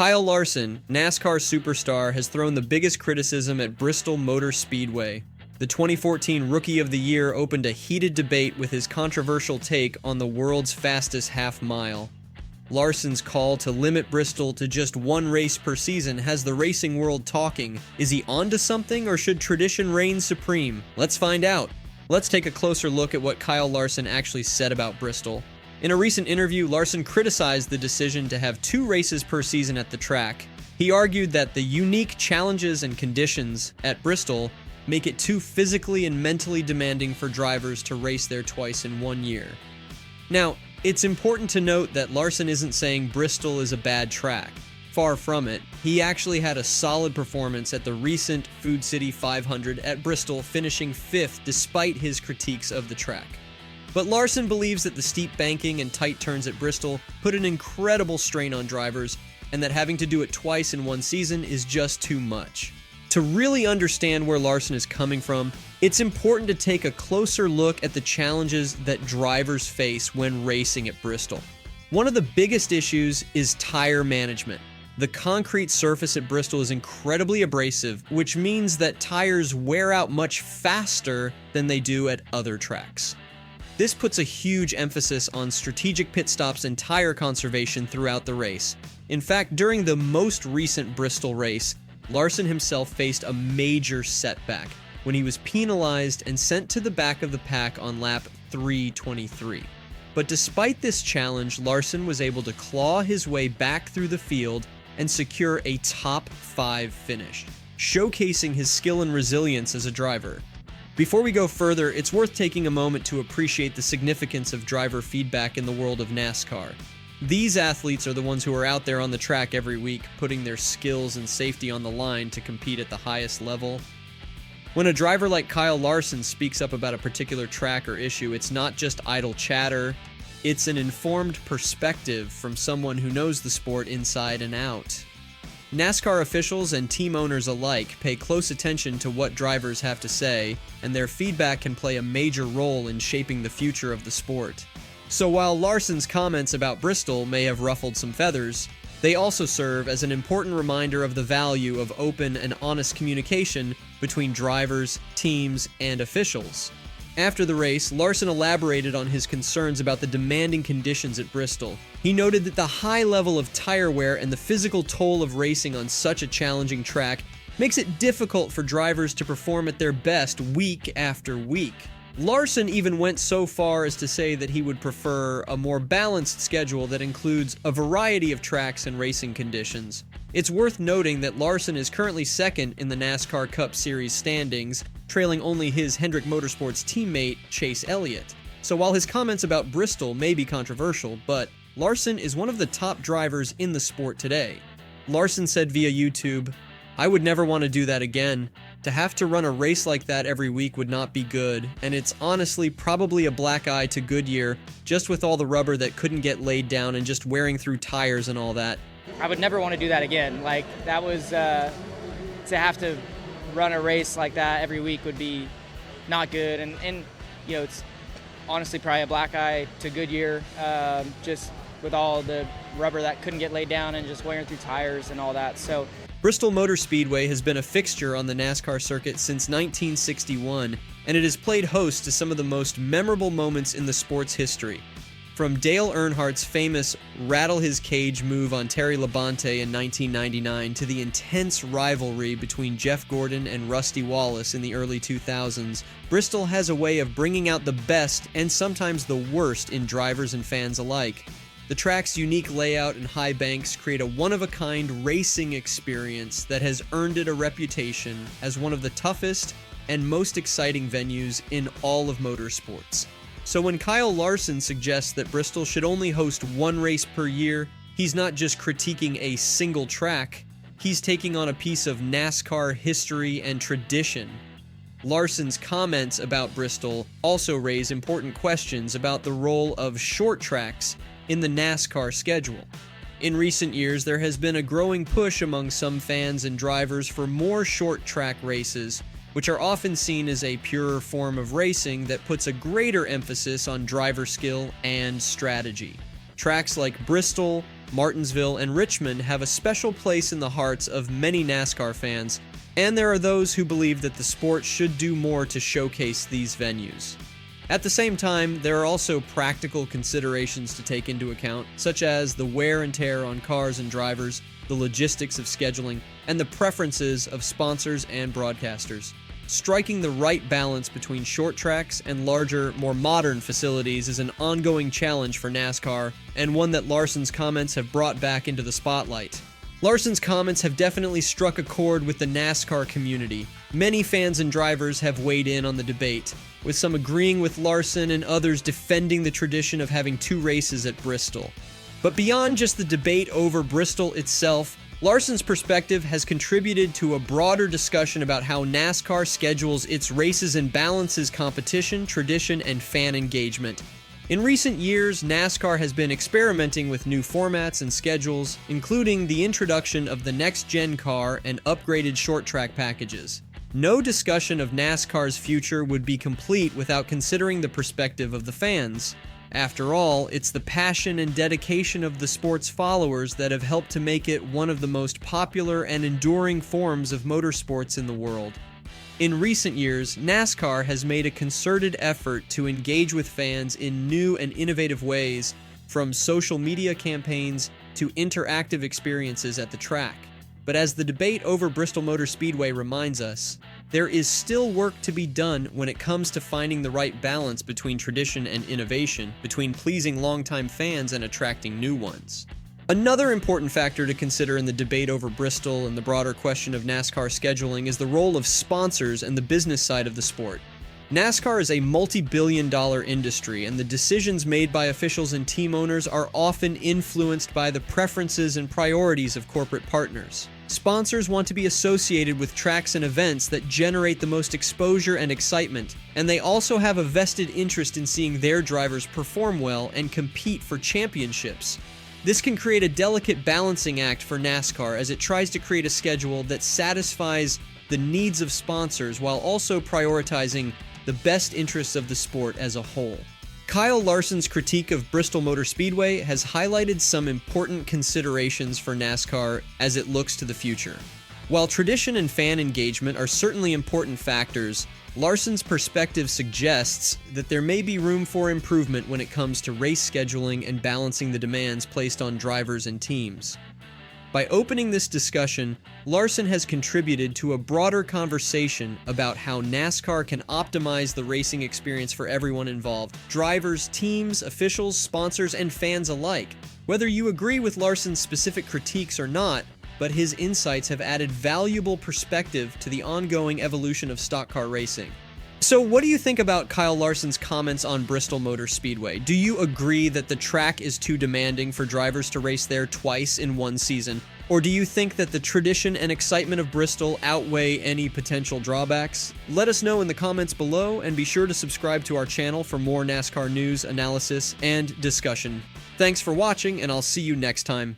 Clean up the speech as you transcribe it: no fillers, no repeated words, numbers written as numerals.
Kyle Larson, NASCAR superstar, has thrown the biggest criticism at Bristol Motor Speedway. The 2014 Rookie of the Year opened a heated debate with his controversial take on the world's fastest half mile. Larson's call to limit Bristol to just one race per season has the racing world talking. Is he onto something, or should tradition reign supreme? Let's find out. Let's take a closer look at what Kyle Larson actually said about Bristol. In a recent interview, Larson criticized the decision to have 2 races per season at the track. He argued that the unique challenges and conditions at Bristol make it too physically and mentally demanding for drivers to race there twice in 1 year. Now, it's important to note that Larson isn't saying Bristol is a bad track. Far from it. He actually had a solid performance at the recent Food City 500 at Bristol, finishing 5th despite his critiques of the track. But Larson believes that the steep banking and tight turns at Bristol put an incredible strain on drivers, and that having to do it twice in one season is just too much. To really understand where Larson is coming from, it's important to take a closer look at the challenges that drivers face when racing at Bristol. One of the biggest issues is tire management. The concrete surface at Bristol is incredibly abrasive, which means that tires wear out much faster than they do at other tracks. This puts a huge emphasis on strategic pit stops and tire conservation throughout the race. In fact, during the most recent Bristol race, Larson himself faced a major setback when he was penalized and sent to the back of the pack on lap 323. But despite this challenge, Larson was able to claw his way back through the field and secure a top 5 finish, showcasing his skill and resilience as a driver. Before we go further, it's worth taking a moment to appreciate the significance of driver feedback in the world of NASCAR. These athletes are the ones who are out there on the track every week, putting their skills and safety on the line to compete at the highest level. When a driver like Kyle Larson speaks up about a particular track or issue, it's not just idle chatter, it's an informed perspective from someone who knows the sport inside and out. NASCAR officials and team owners alike pay close attention to what drivers have to say, and their feedback can play a major role in shaping the future of the sport. So while Larson's comments about Bristol may have ruffled some feathers, they also serve as an important reminder of the value of open and honest communication between drivers, teams, and officials. After the race, Larson elaborated on his concerns about the demanding conditions at Bristol. He noted that the high level of tire wear and the physical toll of racing on such a challenging track makes it difficult for drivers to perform at their best week after week. Larson even went so far as to say that he would prefer a more balanced schedule that includes a variety of tracks and racing conditions. It's worth noting that Larson is currently second in the NASCAR Cup Series standings, trailing only his Hendrick Motorsports teammate Chase Elliott. So while his comments about Bristol may be controversial, but Larson is one of the top drivers in the sport today. Larson said via YouTube, "I would never want to do that again. To have to run a race like that every week would not be good, and it's honestly probably a black eye to Goodyear, just with all the rubber that couldn't get laid down and just wearing through tires and all that." I would never want to do that again. Like, that was, to have to run a race like that every week would be not good, and you know, it's honestly probably a black eye to Goodyear, just with all the rubber that couldn't get laid down and just wearing through tires and all that. So Bristol Motor Speedway has been a fixture on the NASCAR circuit since 1961, and it has played host to some of the most memorable moments in the sport's history. From Dale Earnhardt's famous rattle his cage move on Terry Labonte in 1999 to the intense rivalry between Jeff Gordon and Rusty Wallace in the early 2000s, Bristol has a way of bringing out the best and sometimes the worst in drivers and fans alike. The track's unique layout and high banks create a one-of-a-kind racing experience that has earned it a reputation as one of the toughest and most exciting venues in all of motorsports. So when Kyle Larson suggests that Bristol should only host one race per year, he's not just critiquing a single track, he's taking on a piece of NASCAR history and tradition. Larson's comments about Bristol also raise important questions about the role of short tracks in the NASCAR schedule. In recent years, there has been a growing push among some fans and drivers for more short track races, which are often seen as a purer form of racing that puts a greater emphasis on driver skill and strategy. Tracks like Bristol, Martinsville, and Richmond have a special place in the hearts of many NASCAR fans, and there are those who believe that the sport should do more to showcase these venues. At the same time, there are also practical considerations to take into account, such as the wear and tear on cars and drivers, the logistics of scheduling, and the preferences of sponsors and broadcasters. Striking the right balance between short tracks and larger, more modern facilities is an ongoing challenge for NASCAR, and one that Larson's comments have brought back into the spotlight. Larson's comments have definitely struck a chord with the NASCAR community. Many fans and drivers have weighed in on the debate, with some agreeing with Larson and others defending the tradition of having 2 races at Bristol. But beyond just the debate over Bristol itself, Larson's perspective has contributed to a broader discussion about how NASCAR schedules its races and balances competition, tradition, and fan engagement. In recent years, NASCAR has been experimenting with new formats and schedules, including the introduction of the next-gen car and upgraded short-track packages. No discussion of NASCAR's future would be complete without considering the perspective of the fans. After all, it's the passion and dedication of the sport's followers that have helped to make it one of the most popular and enduring forms of motorsports in the world. In recent years, NASCAR has made a concerted effort to engage with fans in new and innovative ways, from social media campaigns to interactive experiences at the track. But as the debate over Bristol Motor Speedway reminds us, there is still work to be done when it comes to finding the right balance between tradition and innovation, between pleasing longtime fans and attracting new ones. Another important factor to consider in the debate over Bristol and the broader question of NASCAR scheduling is the role of sponsors and the business side of the sport. NASCAR is a multi-billion-dollar industry, and the decisions made by officials and team owners are often influenced by the preferences and priorities of corporate partners. Sponsors want to be associated with tracks and events that generate the most exposure and excitement, and they also have a vested interest in seeing their drivers perform well and compete for championships. This can create a delicate balancing act for NASCAR as it tries to create a schedule that satisfies the needs of sponsors while also prioritizing the best interests of the sport as a whole. Kyle Larson's critique of Bristol Motor Speedway has highlighted some important considerations for NASCAR as it looks to the future. While tradition and fan engagement are certainly important factors, Larson's perspective suggests that there may be room for improvement when it comes to race scheduling and balancing the demands placed on drivers and teams. By opening this discussion, Larson has contributed to a broader conversation about how NASCAR can optimize the racing experience for everyone involved: drivers, teams, officials, sponsors, and fans alike. Whether you agree with Larson's specific critiques or not, but his insights have added valuable perspective to the ongoing evolution of stock car racing. So what do you think about Kyle Larson's comments on Bristol Motor Speedway? Do you agree that the track is too demanding for drivers to race there twice in one season? Or do you think that the tradition and excitement of Bristol outweigh any potential drawbacks? Let us know in the comments below, and be sure to subscribe to our channel for more NASCAR news, analysis, and discussion. Thanks for watching, and I'll see you next time.